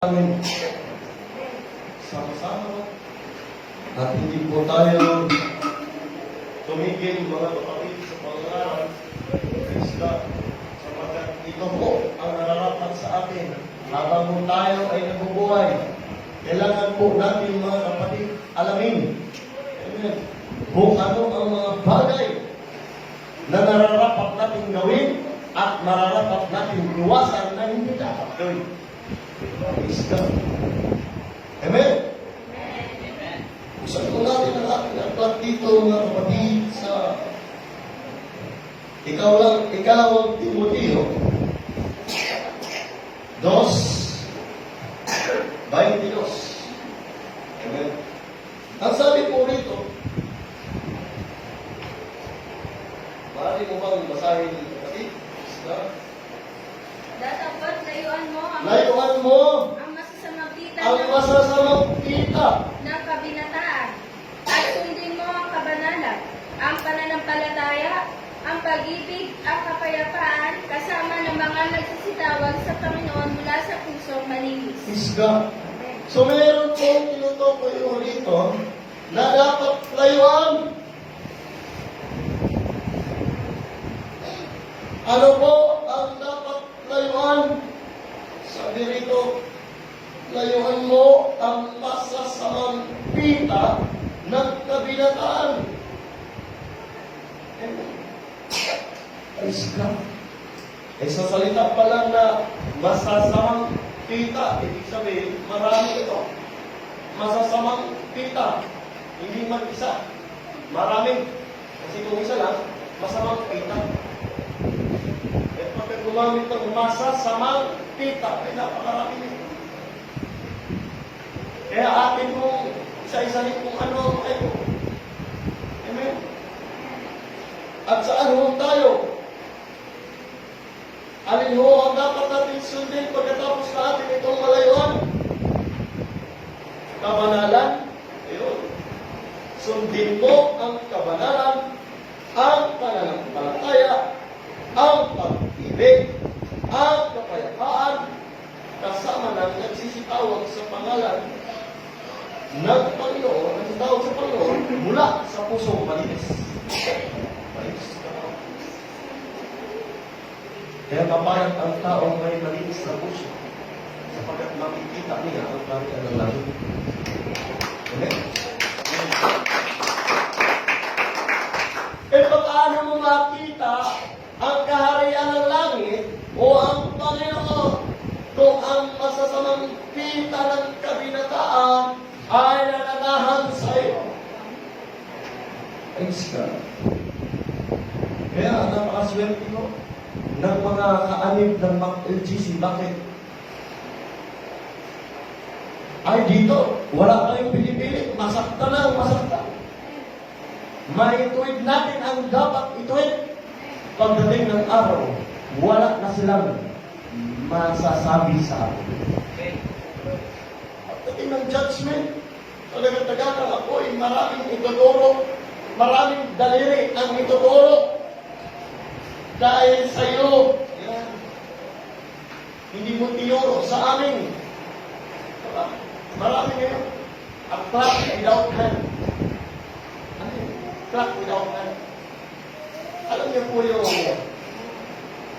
namin sama-sama at hindi po tayo tumigil mga kapatid sa pangalan Praise God, sapagkat ito po ang nararapat sa atin habang po tayo ay nabubuhay. Kailangan po natin mga kapatid alamin, amen, kung ano ang mga bagay na nararapat natin gawin at nararapat natin iwasan na hindi dapat gawin. Praise God. Amen? Amen. Usan ko natin ang ating aklat dito mga kapatid sa ikaw Timoteo 2:22. Amen? Ang sabi po rito, maaari mo bang basahin kapatid? Dapat layuan mo Layuan mo ang masasamang kita ang masasamang kita ng kabinataan at sundin mo ang kabanalan, ang pananampalataya, ang pag-ibig, ang kapayapaan, kasama ng mga nagsisitawag sa Panginoon mula sa pusong malinis. isga. So meron pong tinutukoy yung rito na dapat layuan. Ano po ang dapat layuan? Sabi rito, layuan mo ang masasamang pita ng kabinataan. Praise God. Eh sa salita pa lang na masasamang pita, ibig sabihin, marami ito. Masasamang pita, hindi mag-isa. Marami. Kasi kung isa lang, masamang pita. Eh pagka gumamit ng masasamang pita, ay napakarami nito. Kaya atin mong isa-isahin kung ano ang ito. Amen? At saan ho tayo? Alin ho ang dapat natin sundin pagkatapos natin itong malayuan? Kabanalan. Ayun. Sundin mo ang kabanalan, ang pananampalataya, ang pag-ibig, ang kapayapaan, kasama ng nagsisitawag sa pangalan ng Panginoon, nagsisitawag sa Panginoon mula sa pusong malinis. Praise God. Kaya mapayag ang taong may malinis na puso sapagkat makikita niya ang kanyang ng langit. Amen? Eh paano mo makita ang kaharian ng langit o ang Panginoon kung ang masasamang pita ng kabinataan ay nananahan sa iyo? Praise God. Kaya napakaswerte ko ng mga kaanib ng LGC. Bakit? Ay dito, wala kayong pinipili. Masakta na, masakta. Maituwid natin ang dapat ituwid. Pagdating ng araw, wala na silang masasabi sa atin. Pagdating ng judgment, talagang ako ay maraming ituturo, maraming daliri ang ituturo dahil sa iyo. Yan. Hindi mo tinuro sa amin. Marami ngayon. A clock without hand. Ano yun? Clock without hand. Alam niyo po yung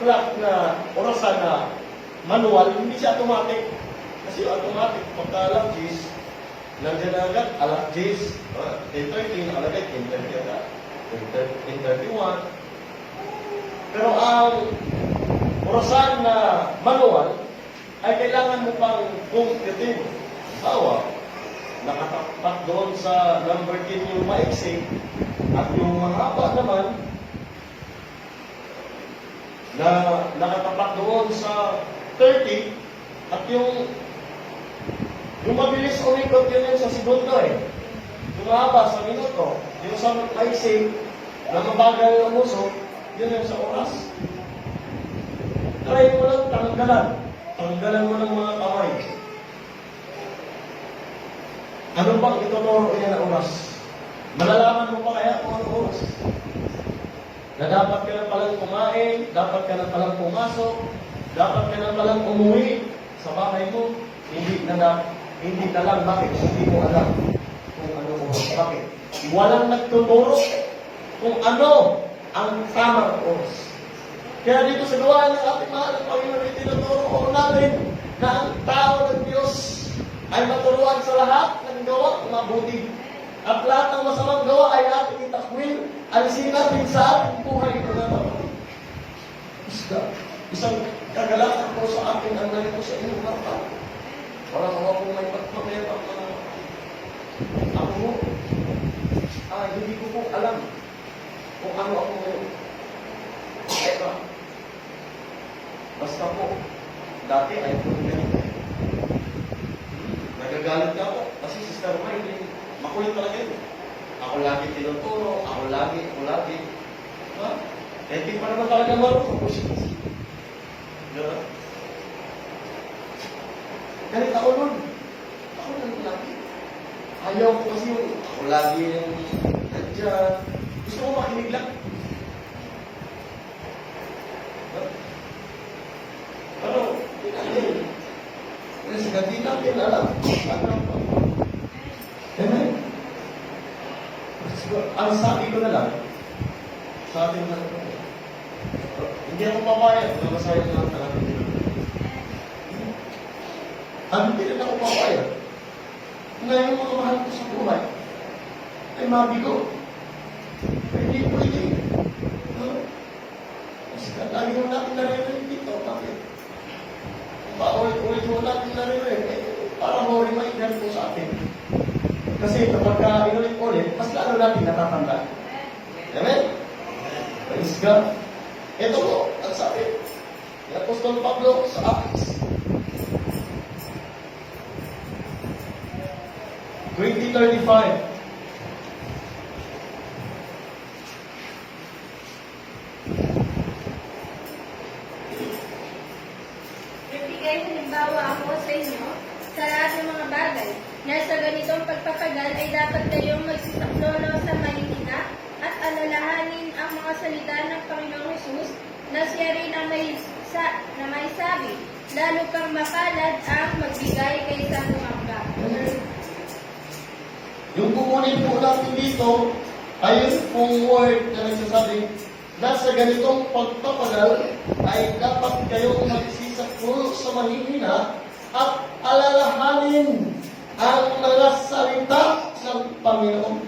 clock na orasan na manual, hindi siya automatic. Kasi yung automatic, pagka alam 10, nandiyan na agad, alam 10, 10:30, alagay 10:30 agad, 10:31. Pero ang orasan na manual ay kailangan mo pang kumpitin. Bawa, nakatapat doon sa number 10 yung maiksi at yung mahaba naman na nakatapat doon sa 30 at yung mabilis umikot yun sa segundo eh. Yung mahaba sa minuto, yung sa maiksi na mabagal ang uso, yun yung sa oras. Try mo lang tanggalan. Tanggalan mo ng mga kamay. Ano bang ituturo niya na oras? Malalaman mo pa kaya kung ano oras? Na dapat ka na palang kumain, dapat ka na palang pumasok, dapat ka na palang umuwi sa bahay mo. Hindi hindi ka lang, bakit? Hindi mo alam kung ano mo, bakit? Walang nagtuturo kung ano ang tamang oras. Kaya dito sa gawa ng ating mahal ng Panginoon, itinuturo natin na ang tao ng Diyos ay maturuan sa lahat ng gawa mabuti. At lahat ng masamang gawa ay ating itakwil, alisin natin sa ating buhay na naman. Isang kagalakan po sa akin ang ganito sa inyong mata. Parang ako kung may pagpamerak na ako, hindi ko po alam kung ano ako ngayon. Eka, basta po, dati ay po ganito. Nagagalit ka po, kasi Sister May, makulit talaga yun. Ako lagi tinuturo, ako lagi. Ha? Eh, di pa naman talaga marunong po siya. Diba? Ganit ako nun. Ako lang lagi. Ayaw ko kasi yung ako lagi yung nandiyan. Gusto ko makinig lang. Pero, kasi hindi natin alam. Amen? Ang sabi ko na lang, sa ating hindi ako papayag na masayang lang sa ating hindi rin ako papayag na yung mga mahal ko sa buhay ay mabigo. Hindi pwede. Kasi lagi mo natin naririnig dito. Bakit? Paulit-ulit mo natin naririnig. Para ma-reminder po sa atin. Kasi kapag inulit-ulit, mas lalo natin natatanda. Amen? Praise God. Ito po, ang sabi ni Apostol Pablo sa Acts 20:35. Nagbigay halimbawa ako sa inyo sa lahat ng mga bagay na sa ganitong pagpapagal ay dapat kayong magsisaklolo sa mahihina at alalahanin ang mga salita ng Panginoong Hesus na siya rin ang may sabi, lalo kang mapalad ang magbigay kaysa tumangga. Yung kukunin po natin dito ay yung pong word na nagsasabi na sa ganitong pagpapagal ay dapat kayong magsisaklo sa mahihina at alalahanin ang mga salita ng Panginoon.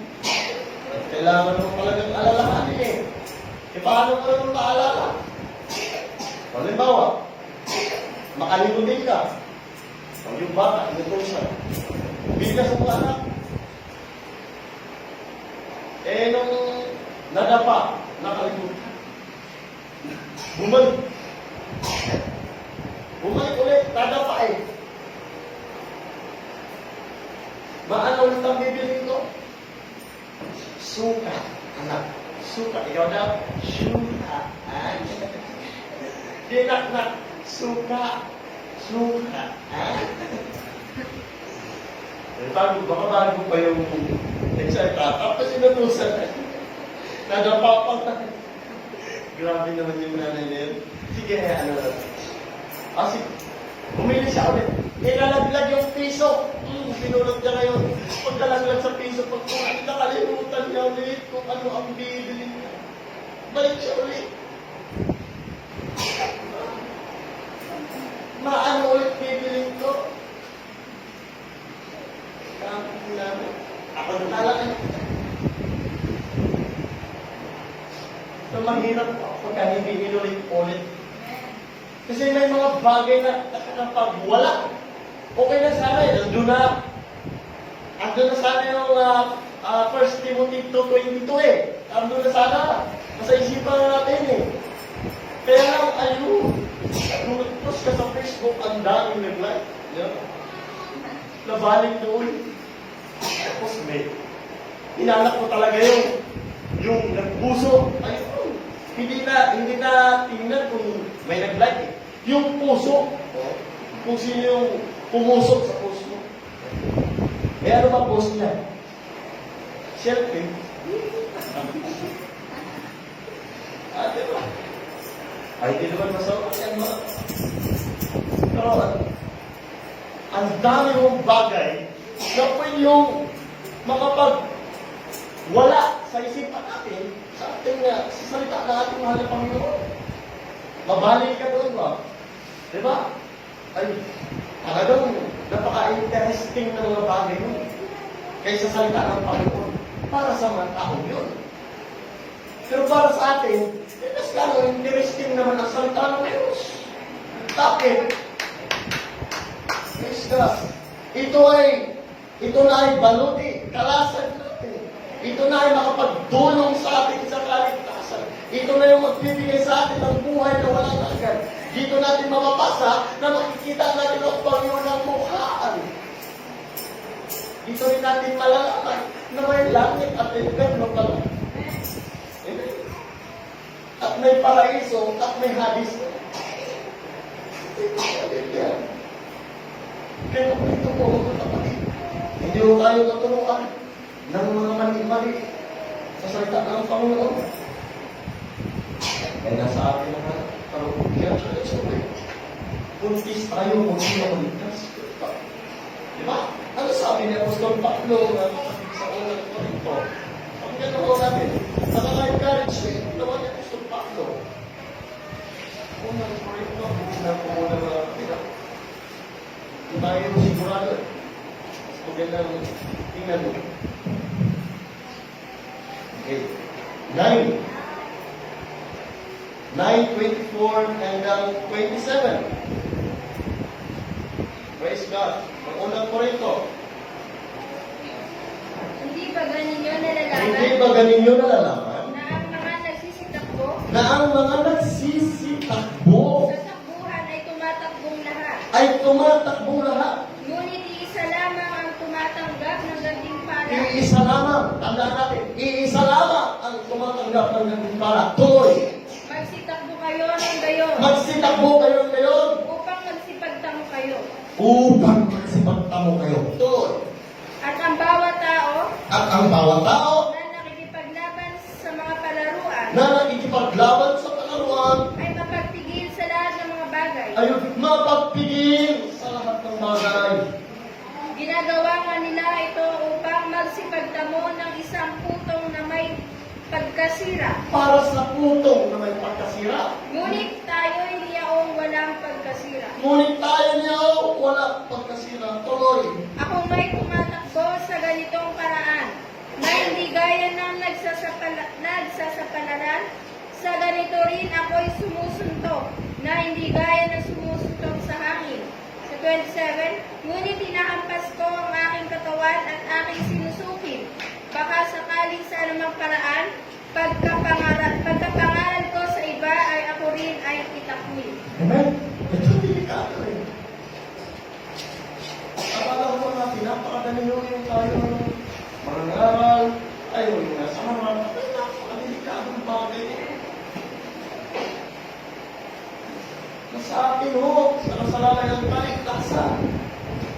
Kailangan mo talagang alalahanin eh. E paano mo yung maalala? Halimbawa, makalimutin ka. O yung bata, inutusan. Bigla sa mga anak. Eh, nung nadapa, nakalimutan. Bumalik. Bumalik ulit, nadapa eh. Maano ulit ang bibilin ko? Suka, anak. Suka, ikaw daw. Suka. Dinak-nak. Suka. Suka. Baka bago pa yung excited. Tapos inutusan. Nadapa pa. Grabe naman yung nanay na yun. Sige, ano na. Sige. Bumili siya ulit. Nilalaglag yung piso. Pinulot niya ngayon. Pagkalaglag sa piso, pag nakalimutan niya ulit kung ano ang bibili niya. Balik siya ulit. Maano ulit bibili ko? Ako natalakay. So, mahirap pagka hindi inulit-ulit. Kasi may mga bagay na pag wala, okay na sana eh. Andun na sana yung 1 Timothy 2:22 eh. Andun na sana. Nasa isipan na natin eh. Kaya lang, nag-post ka sa Facebook, ang daming nag-like. Yeah. Nabalik doon. Tapos may, inalak mo talaga yung nagpuso. Ayun. Hindi na tingnan kung may nag-like eh. Yung puso. Kung sino yung pumusok sa puso mo. Eh ano ba post niya? Selfie. Diba? Ay, di naman masama yan mga. Pero ang dami mong bagay na pwede yung makapag-wala sa isipan natin sa ating sa salita ng ating mahal na Panginoon. Mabalik ka doon ba? Di ba? Ay, talagang napaka-interesting na mga bagay mo kaysa salita ng Panginoon para sa mga tao yun. Pero para sa atin, mas lalo interesting naman ang salita ng Diyos. Bakit? Praise God. Ito na ay baluti, kalasan natin. Ito na ay makapagdulong sa atin sa kaligtasan. Ito na yung magbibigay sa atin ng buhay na walang hanggan. Dito natin mababasa na makikita natin ang Panginoon ng mukhaan. Dito rin natin malalaman na may langit at inferno pala. Amen. At may paraiso at may hadis. Kaya ito po mga kapatid. Hindi ko tayo naturuan ng mga mali-mali sa salita ng Panginoon. Kaya nasa atin naman, kaya puntis tayo kung sino maligtas. Diba? Ano sabi ni Apostol Pablo sa unang Korinto? Ang gano'n natin, nakaka-encourage naman ni Apostol Pablo. Unang Korinto, unang mga kapila. Kung tayo sigurado, magandang tingnan mo. Okay. 9:24 hanggang 27. Praise God. Ang unang Korinto. Hindi ba ninyo nalalaman Hindi ba ganinyo nalalaman na ang mga nagsisitakbo na ang mga nagsisitakbo sa takbuhan ay tumatakbong lahat? ay tumatakbong lahat? Ngunit iisa lamang ang tumatanggap ng gantimpala. Iisa lamang. Tandaan natin. Iisa lamang ang tumatanggap ng gantimpala. Tuloy. Magsitakbo kayo ng gayon Magsitakbo kayo ngayon upang magsipagtamo kayo. upang magsipagtamo kayo. Tuloy. At ang bawat tao At ang bawat tao na nakikipaglaban sa mga palaruan na nakikipaglaban sa palaruan ay mapagpigil sa lahat ng mga bagay. ay mapagpigil sa lahat ng bagay. Ginagawa nga nila ito upang magsipagtamo ng isang putong na may pagkasira. Para sa putong na may pagkasira. Ngunit tayo'y niyaong walang pagkasira. Ngunit tayo niyo wala pagkasira. Tuloy. Ako may tumatakbo sa ganitong paraan na hindi gaya ng nagsasapalaran. Sa ganito rin ako'y sumusuntok na hindi gaya ng sumusuntok sa hangin. Sa 27, ngunit hinahampas ko ang aking katawan at aking sinusukin. Baka sakaling sa anumang paraan, pagkapangaral ko sa iba ay ako rin ay itakwil. Amen? Ito delikado eh. Akala ko natin, napakadali yung tayo mangaral, tayo yung nasa harap. Ay, napakadelikadong bagay eh. Sa atin ho, sa kasalanan ng kaligtasan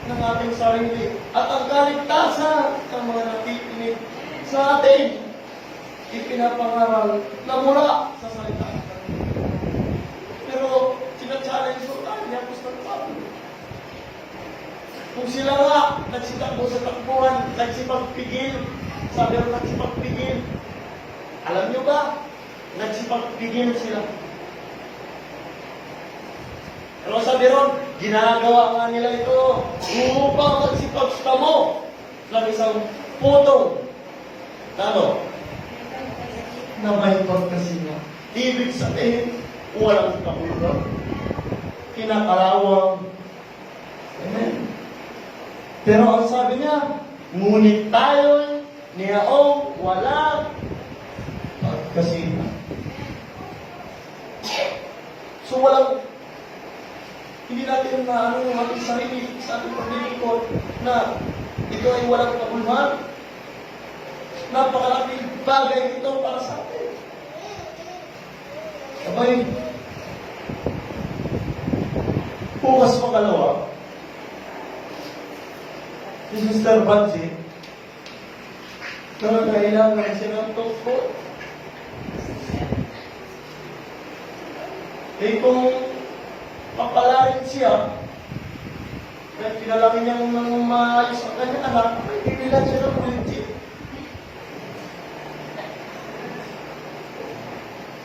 ng ating sarili at ang kaligtasan ng mga nakikinig sa atin ipinapangaral na mula sa salita. Pero sina-challenge ko tayo ni Apostol Pablo. Kung sila nga nagsitakbo sa takbuhan, nagsipagpigil, sabi ko nagsipagpigil. Alam nyo ba? Nagsipagpigil sila. Pero sabi ron, ginagawa nga nila ito upang magsipagtamo ng isang putong na may pagkasira. Ibig sabihin, walang kapulgan. Kinakalawang. Amen. Pero ang sabi niya, ngunit tayo'y niyaong walang pagkasira. So walang hindi natin na yung ating sarili sa ating paglilingkod na ito ay walang kabuluhan. Napakalaking bagay ito para sa atin. Sabay, bukas pangalawa, si Sister Bansi, nangangailangan siya ng tungkol. Eh kung papalarin siya, pinalaki niya ng maayos ang kanyang anak, ay bibilan siya ng legit.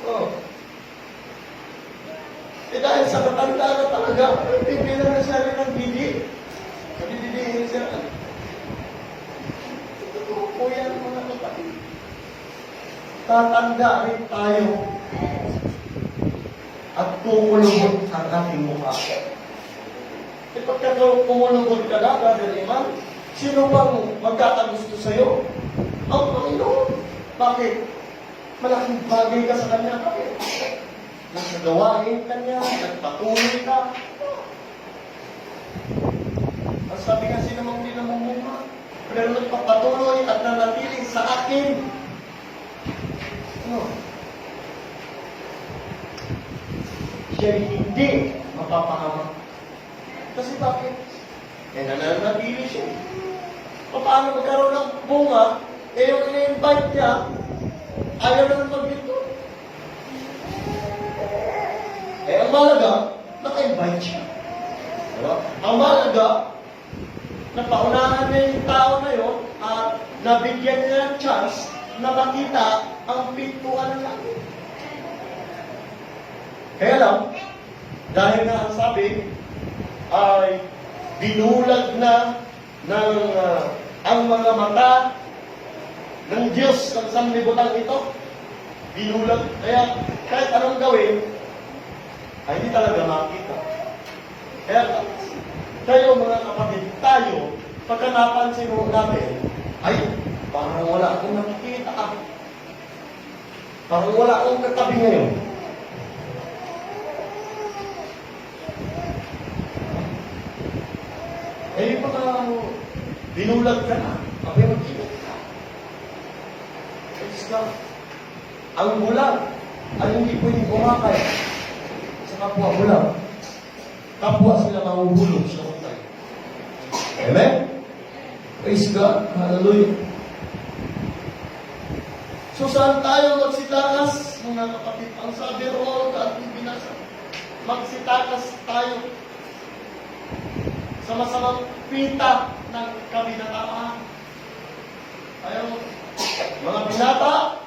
Oh. Eh dahil sa katanda na talaga, bibilan na siya rin ng bidi. Sabi siya, totoo po yan mga kapatid. Tatanda rin tayo at kumulubot ang ating mukha. E pagka kumulubot ka na, Brother Iman, sino bang magkakagusto sa'yo? Ang Panginoon. Bakit? Malaking bagay ka sa Kanya. Bakit? Nasa gawain ka niya, nagpatuloy ka. Ang sabi nga, sino mang hindi namumunga, pero nagpapatuloy at nanatili sa akin. Ano? Siya hindi mapapahamak. Kasi bakit? Eh, nananatili siya. Paano magkaroon ng bunga, eh yung in-invite niya, ayaw naman mag-dito. Eh, ang malaga, naka-invite siya. Diba? Ang malaga, napaunahan niya yung tao na yun at nabigyan niya ng chance na makita ang pintuan ng langit. Kaya lang, dahil nga ang sabi, ay binulag na ng ang mga mata ng Diyos ng sanlibutan ito. Binulag. Kaya kahit anong gawin, ay hindi talaga makita. Kaya tayo mga kapatid, tayo, pagka napansin mo natin, ay, parang wala akong nakikita. Parang wala akong katabi ngayon. Eh, baka binulag ka na, abay mag-ingat ka. Praise God. Ang bulag ay hindi pwedeng bumakay sa kapwa bulag. Kapwa sila mahuhulog sa utay. Amen? Praise God. Hallelujah. So saan tayo magsitakas, mga kapatid? Ang sabi roon at binasa, magsitakas tayo sa masamang pita ng kabinataan. Ayaw, mga binata,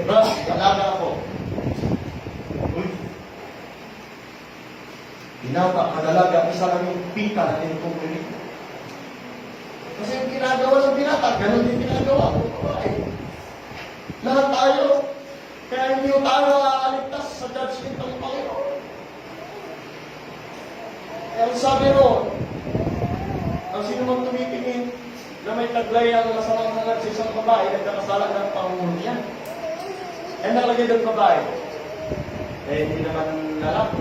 Brad, alaga ako. Uy, binata, kadalaga, isa lang yung pita na tinutuloy. Kasi yung ginagawa ng binata, ganun din ginagawa ng babae. Lahat tayo, kaya hindi tayo aaligtas sa judgment ng Panginoon. Ang sabi ro, ang sino mang tumitingin na may taglay ang masamang hangat sa isang babae, nagkakasala ng pangulo niya. Eh, nakalagay ng babae. Eh, hindi naman lalaki.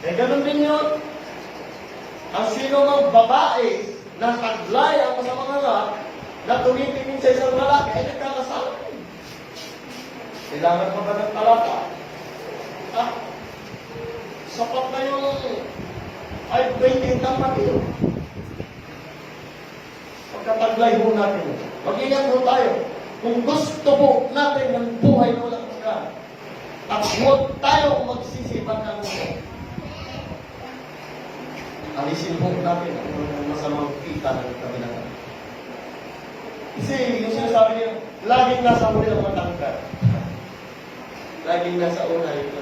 Eh, ganun din yun. Ang sino mang babae na taglay ang masamang hangat na tumitingin sa isang lalaki, ay nagkakasala. Kailangan pa ba ng talata? Sapat na yung ay 20 ng pati. Pagkataglay ho natin. Mag-ingat ho tayo. Kung gusto po natin ng buhay na walang hanggan, at huwag tayo magsisipan ng mundo. Alisin po natin ang masamang kita ng kabilang. Kasi yung sinasabi niya, laging nasa huli ang matangkad. Laging nasa una yung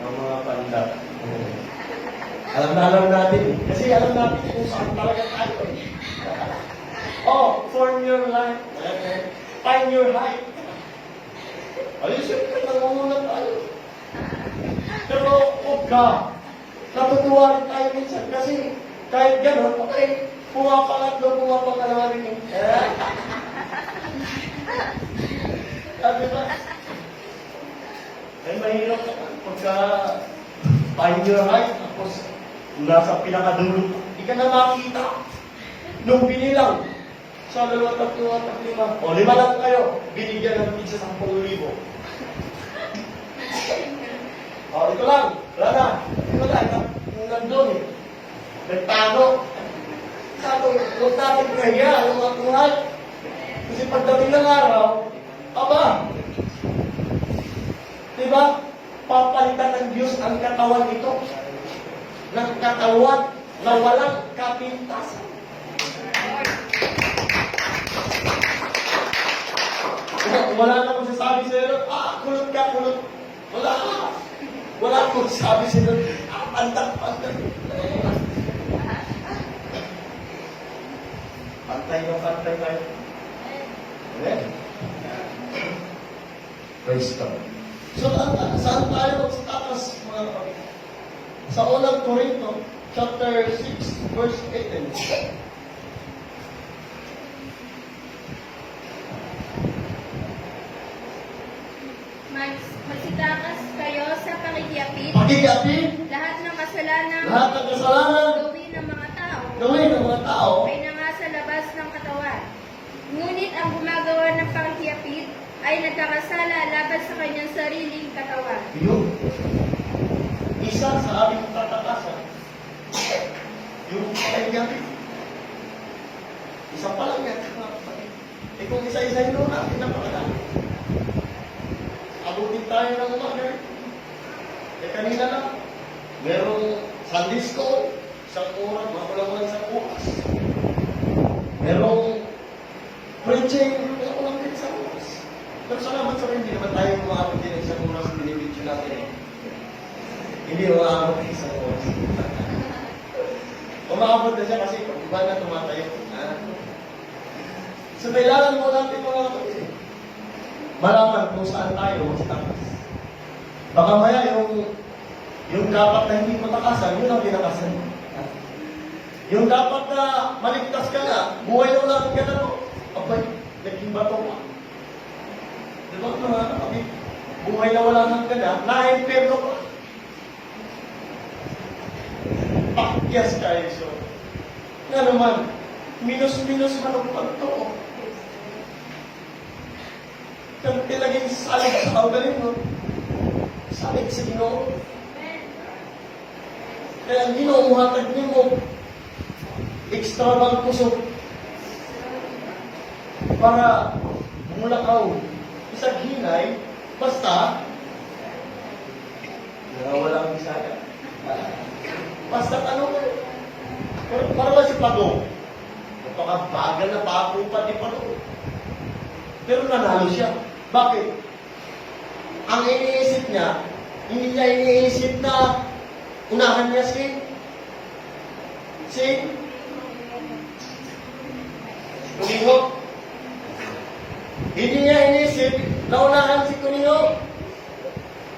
ang mga pandak. Alam natin. Kasi alam natin kung saan talaga tayo. Form your life. Find your height. Ayusin ka, nangungulat tayo. Pero huwag ka. Natutuwa rin tayo minsan. Kasi kahit gano'n, okay, pumapangatlo, pumapangalawa rin. Sabi ba? Ay, mahirap naman. Pagka find your height, tapos nasa pinakadulo, hindi ka na makita. Nung binilang, sa 2, 3, 5. O, 5 lang kayo. Binigyan ng pizza 10,000. O, ito lang. Wala na. Ito lang. Nandun eh. Nagtago. Sabi, huwag natin kaya yung mga tunay. Kasi pagdating ng araw, aba, diba? papalitan ng Diyos ang katawan ito ng katawan na walang kapintasan. Wala na akong sasabi sa iyo, kulot ka, kulot. Wala. Wala akong sabi sa iyo, pantak. Pantay tayo. Amen? Praise God. So, saan tayo sa tatas, mga kapatid? Sa unang Korinto, chapter 6, verse 18. Magsitakas kayo sa pakikiapid, lahat ng kasalanan gawin ng mga tao ay nangasa labas ng katawan. Ngunit ang gumagawa ng pakikiapid ay nagkakasala laban sa kanyang sariling katawan. Yun. Isa sa aming tatakasan. Yung pakikiapid. Isa pa lang yan. Kung isa-isa yun natin na pagkakala. Abutin tayo ng umaga. Kanina lang, merong Sunday school, isang oras, makulang isang oras. Merong preaching, makulang din isang oras. Pero salamat sa hindi naman tayo umaabot din isang oras sa binibidyo natin eh. Hindi umaabot din isang oras. Umaabot na siya kasi iba na tumatayo. So, kailangan mo natin mga kapatid. Malaman kung saan tayo magtakas. Baka maya yung dapat na hindi matakasan, yun ang pinakasan. Yung dapat na maligtas ka na, buhay na lang ka na to. Abay, naging bato ka. Diba mga kapatid? Buhay na wala nang ka na, na-impero ka. Pakyas kayo so. Nga naman, minus-minus manupag to. Kung tilaging salig sa ugaling mo, salig sa Ginoo. Kaya ang Ginoo, hatag niyo mo, extra bang puso para mulakaw. Isang hinay, basta, walang isaya. Basta ano, para ba si Pado? Napakabagal na pako pa ni Pado. Pero nanalo siya. Bakit? Ang iniisip niya, hindi niya iniisip na unahan niya si Kuniho. Hindi niya iniisip na unahan si Kuniho.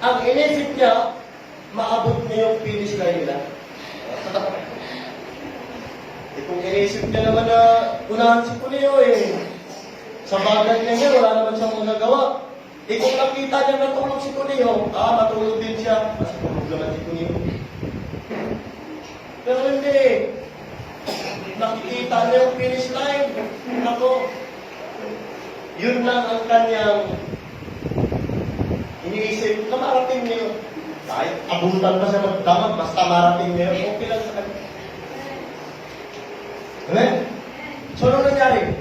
Ang iniisip niya, maabot niya yung finish line nila. Kung iniisip niya naman na unahan si Kuniho sa bagay niya wala naman siyang magagawa. Kung nakita niya natulog si Kuniho, matulog din siya. Mas tulog naman si Kuniho. Pero hindi. Nakikita niya yung finish line. Ako, yun lang ang kanyang iniisip na marating niya yun. Kahit abutan pa siya magdamag, basta marating niya yun, okay lang sa kanya. Amen? So, ano nangyari?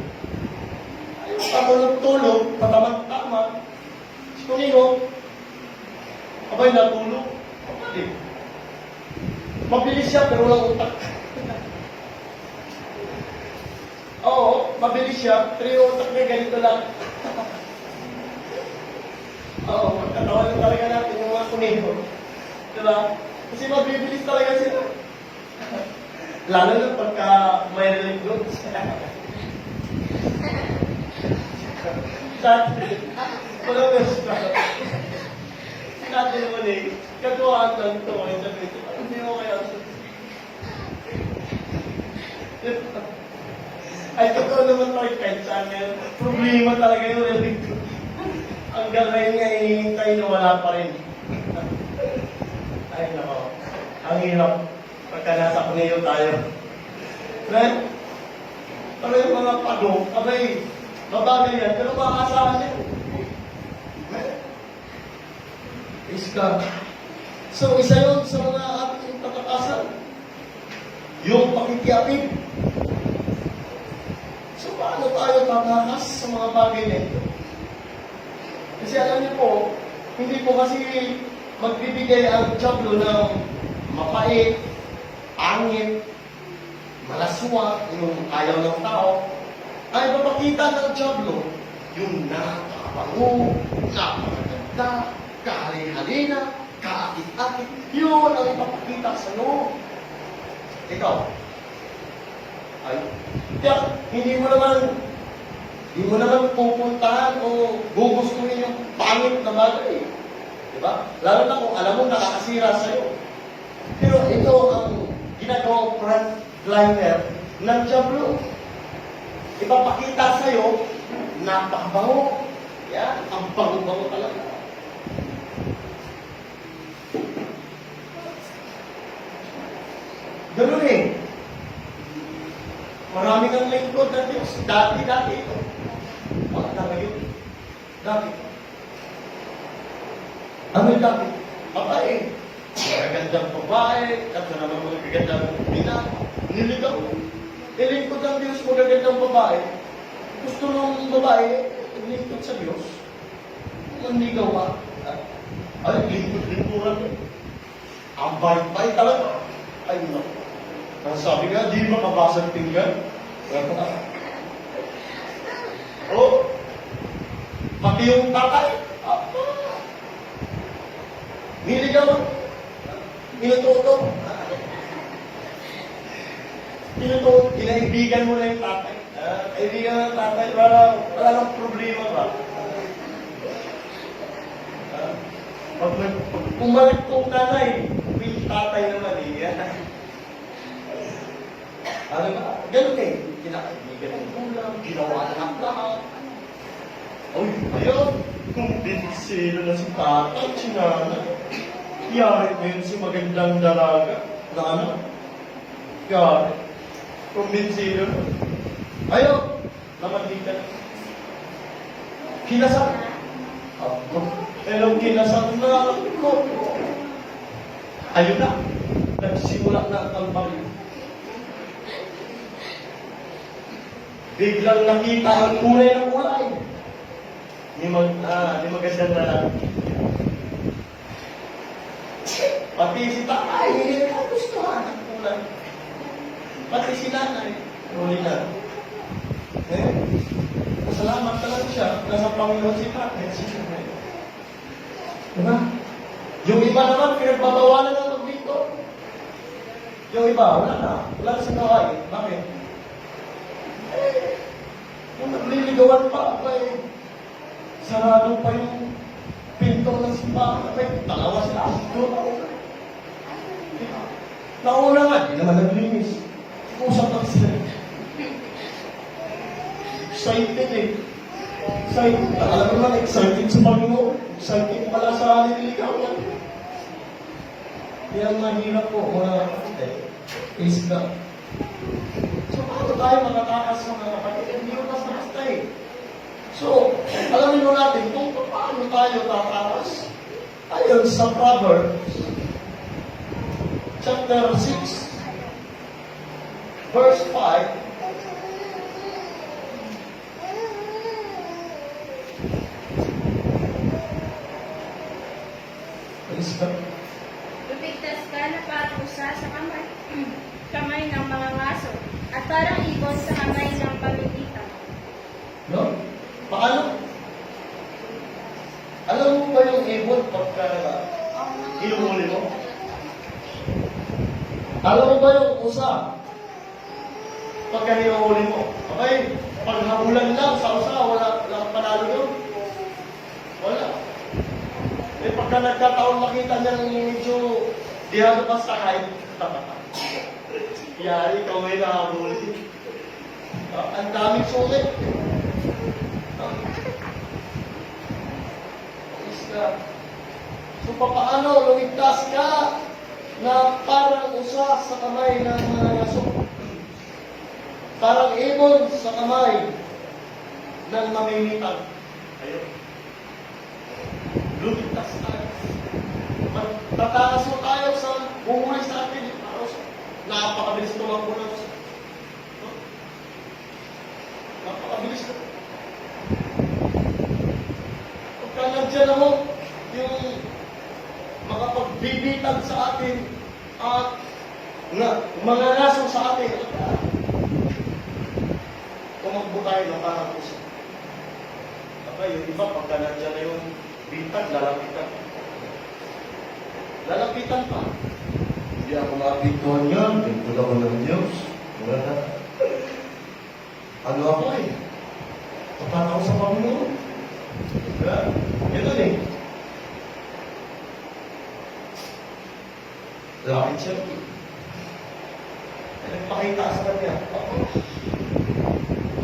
Patulog-tulog, patamag-tamag, si Kuniho, abay natulog, kapatid. Mabilis siya, pero walang utak. Oo, mabilis siya, pero yung utak niya ganito lang. Oo, magkatawanan talaga natin yung mga Kuniho. Diba? Kasi mabibilis talaga sila. Lalo na pagka may relief goods. Walang gusto. Dati naman katuwaan lang ito. Hindi mo kaya ay, totoo naman tayo kahit saan ngayon. Problema talaga yung relief goods. Ang galay niya, hinihintay na wala pa rin. Ay, nako. Ang hirap. Pagka nasa Kuniho tayo. Right? Pero yung mga Pado, abay, mabagay yan, pero makakasahan yan. Praise God. So, isa yun sa mga ating tatakasan. Yung pakikiapid. So, paano tayo tatakas sa mga bagay na ito? Kasi alam niyo po, hindi po kasi magbibigay ang Diablo ng mapait, pangit, malaswa, yung ayaw ng tao, ay mapakita ng Diablo yung nakakabango, napakaganda, kahali-halina, kaakit-akit, yun ang ipapakita sa loob. Ikaw, ay, kaya hindi mo naman pupuntahan o gugustuhin yung pangit na bagay. Diba? Lalo na kung alam mo nakakasira sa'yo. Pero ito ang ginagawang frontliner ng Diablo. Ipapakita sa'yo, napakabango. Yan, ang bango-bango talaga. Ganun eh. Marami ng lingkod na Diyos. Dati ito. Wala na ngayon. Dati. Ano yung dati? Babae. Magagandang babae. At na naman magagandang bina. Niligaw. Ilingkod ng Diyos magagandang babae. Gusto ng babae, ilingkod sa Diyos. Manligaw ka. Ay, lingkod-lingkuran. Ang bait-bait talaga. Ay, no. Ang sabi nga, di makabasag pinggan. Oh, pati yung tatay. Niligaw. Minututo. Kinaibigan mo na yung tatay. Kaibigan ng tatay, wala nang problema ba? Pag pumalit kong nanay, yung tatay naman eh. Ano ba? Ganun eh. Kinakaibigan ng ulam, ginawa ng lahat. Uy, ayun. Kung binisilo na si tatay, si nanay. Yari mo yun si magandang dalaga. Na ano? Yari. Kung binisilo na. Ayun. Namandita na. Kinasal. Hello, kinasal na. Ayun na. Nagsimula na ang kalbaryo. Biglang nakita ang kulay ng kulay. Ni magandang lalaki. Pati si tatay, hindi na gustuhan ang kulay. Pati si nanay, huli na. Salamat talaga siya. Nasa Panginoon si tatay. Diba? Yung iba naman, pinagbabawalan ng mag-dito. Yung iba, wala na. Wala na sa gawain. Bakit? Kung nagliligawan pa, ay sarado pa yung pinto ng simbahan. Ay, dalawa sila. Nauna nga, di naman naglinis. Usap lang sila. Excited eh. Excited. Alam mo naman, excited sa Panginoon. Excited pala sa nililigawan. Kaya mahirap po, mga face ka. So, paano tayo makatakas sa mga kapatid? Hindi mo basta-basta eh. So, alamin mo natin kung paano tayo tatakas. Ayon sa Proverbs, chapter 6, verse 5, Lupigtas ka na parang usa sa kamay ng mga ngaso, at parang ibon sa kamay ng pamimitan. no? Paano? Alam mo ba yung ibon pagka inuuli mo? Alam mo ba yung usa pagka inuuli mo? Okay, paghabulan lang sa usa, wala panalo doon. Wala. Eh pagka nagkataon makita niya medyo dihado pa sa kahit yari, ikaw may nakabuli. Ang daming sulit. So, paano lumigtas ka na parang usa sa kamay ng mga ngaso? Parang ibon sa kamay ng mamimitan. Ayun. Lumigtas tayo. Tatakas mo tayo sa buhay sa atin. Napakabilis tumakbo ng usa. Napakabilis na. Pagka nandiyan ako, yung bibitag sa atin at mga naso sa atin. Tumakbo tayo ng parang puso. Yung iba, pagka nandiyan na yung bitag, lalapitan. Lalapitan pa. Hindi ako maapituhan yan. Tingkod ako ng Diyos. Wala. Ano ako eh? Tapat ako sa Panginoon. Diba? Ganun eh. Bakit siya? Nagpakita sa kanya. Ako,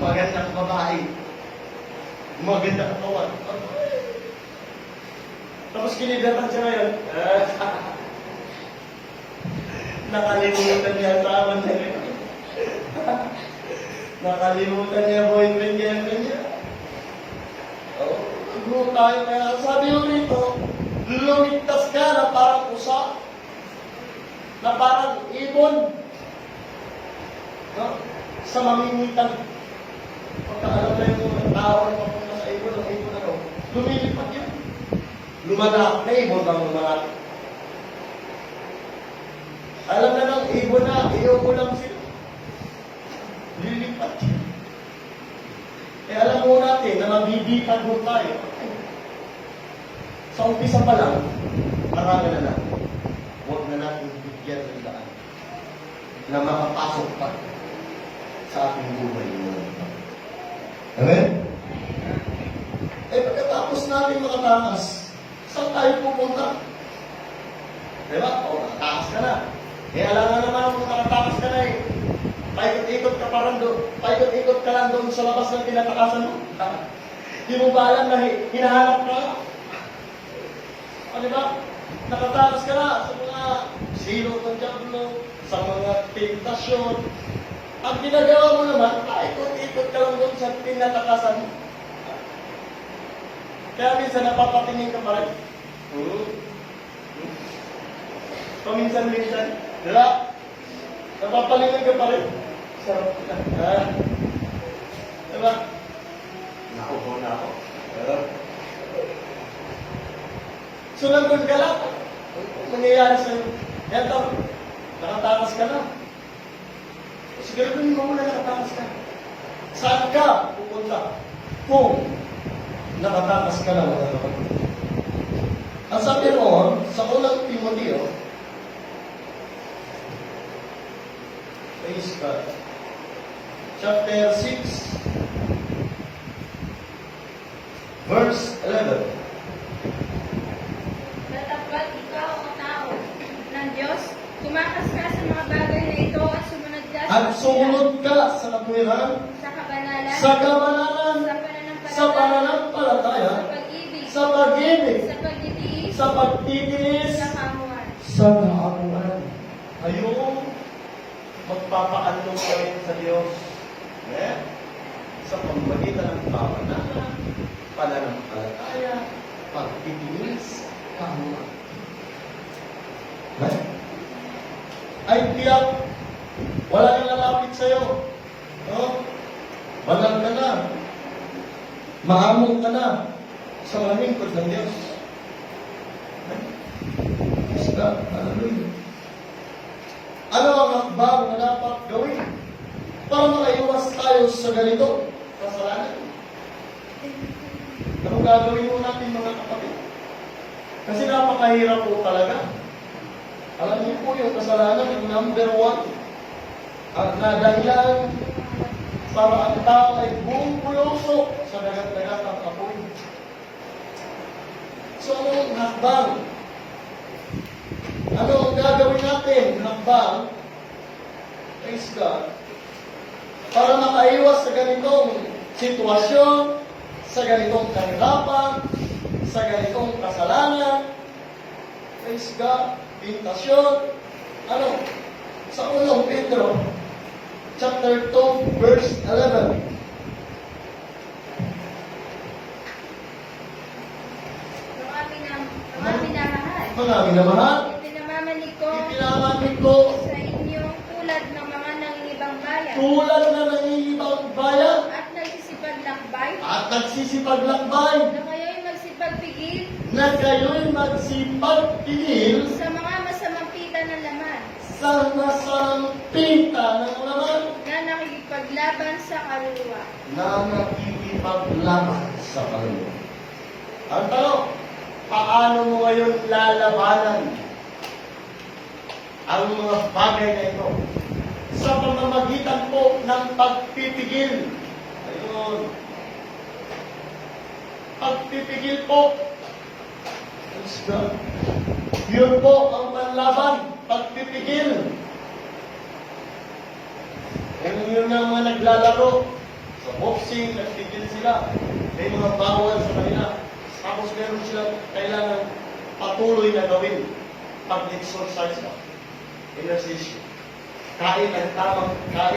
magandang babae. Magandang katawan. Tapos kinidatan siya ngayon. Nakalimutan niya ang taman niya. Nakalimutan niya boyfriend niya. Siguro tayo kaya sabi mo rito, lumigtas ka na parang usa, na parang ibon, no? Sa mamimitan. Pagka alam na yung tao na papunta sa ibon, ang ibon ano, lumilipat yun. Lumanap na ibon bang lumanap. Alam na ng ibon na, iyoko lang sila. Lilipat yun. Alam mo natin na mabibitag mo tayo. Sa umpisa pa lang, marami na natin. Huwag na natin bigyan ng daan na makapasok pa sa ating buhay. Amen? Pagkatapos natin makatakas, saan tayo pupunta? Diba? Nakatakas ka na. Alam nga naman kung nakatakas ka na eh. Paikot-ikot ka pa rin doon. Paikot-ikot ka lang doon sa labas ng tinatakasan mo. Di mo ba alam na hinahanap ka? Di ba? Nakatakas ka na sa mga silo ng diablo, sa mga tentasyon. Ang ginagawa mo naman, paikot-ikot ka lang doon sa tinatakasan mo. Kaya minsan napapatingin ka pa rin. Paminsan-minsan. Diba? Napapalingin ka pa rin. Sarap ka. Diba? Nakuha na ako. So, nandun ka lang. Ang nangyayari sa'yo. Yan to. Nakatakas ka na. Siguraduhin mo muna nakatakas ka. Saan ka pupunta? Kung nakatakas ka na mga kapatid. Ang sabi mo, sa unang Timoteo, praise God. Chapter 6, verse 11. Datapwat ikaw o tao ng Diyos, tumakas ka sa mga bagay na ito at sumunod ka At sumunod ka sa katwiran, sa kabanalan, sa kabanalan, sa pananampalataya, sa pag-ibig, sa pag-ibig, sa pagtitiis, sa pagtitiis, sa kamuhan. sa kaamuan. Ayun, magpapaandong ka rin sa Diyos. Amen? Sa pamamagitan ng kabanalan, pananampalataya, pagtitiis, kaamuan. Amen? Ay tiyak, wala nang lalapit sa'yo. No? Banal ka na. Maamong ka na sa mga lingkod ng Diyos. Praise God. Hallelujah. Ano ang hakbang na dapat gawin para makaiwas tayo sa ganito? Kasalanan. Ano gagawin mo natin mga kapatid? Kasi napakahirap po talaga. Alam niyo po yung kasalanan, yung number 1, at nadahilan para ang tao ay bumubuloso sa dagat-dagatang apoy. So, ano ang hakbang? Ano ang gagawin natin? Hakbang, praise God, para makaiwas sa ganitong sitwasyon, sa ganitong kahirapan, sa ganitong kasalanan, praise God, tentasyon, ano? Sa unang Pedro, chapter 2, verse 11. Mga minamahal, Mga minamahal, ipinamamanig ko sa inyong tulad ng mga nangingibang bayan tulad na nangingibang bayan at at nagsisipaglakbay nagsisipaglakbay na kayo'y magsipagpigil na kayo'y magsipagpigil sa mga Isang nasampita ng laman na nakikipaglaban sa kaluluwa. na nakikipaglaban sa kaluluwa. Ang tanong, paano mo ngayon lalabanan ang mga bagay na ito? Sa pamamagitan po ng pagpipigil. Ayun. Pagpipigil po. Praise God. Yun po ang panlaban. Pagpipigil. Yun ang mga naglalaro. Sa boxing, nagpigil sila. May mga bawal sa kanila. Tapos meron sila kailangan patuloy na gawin. Pag-exercise ka. Exercise. Kain ng tamang kain.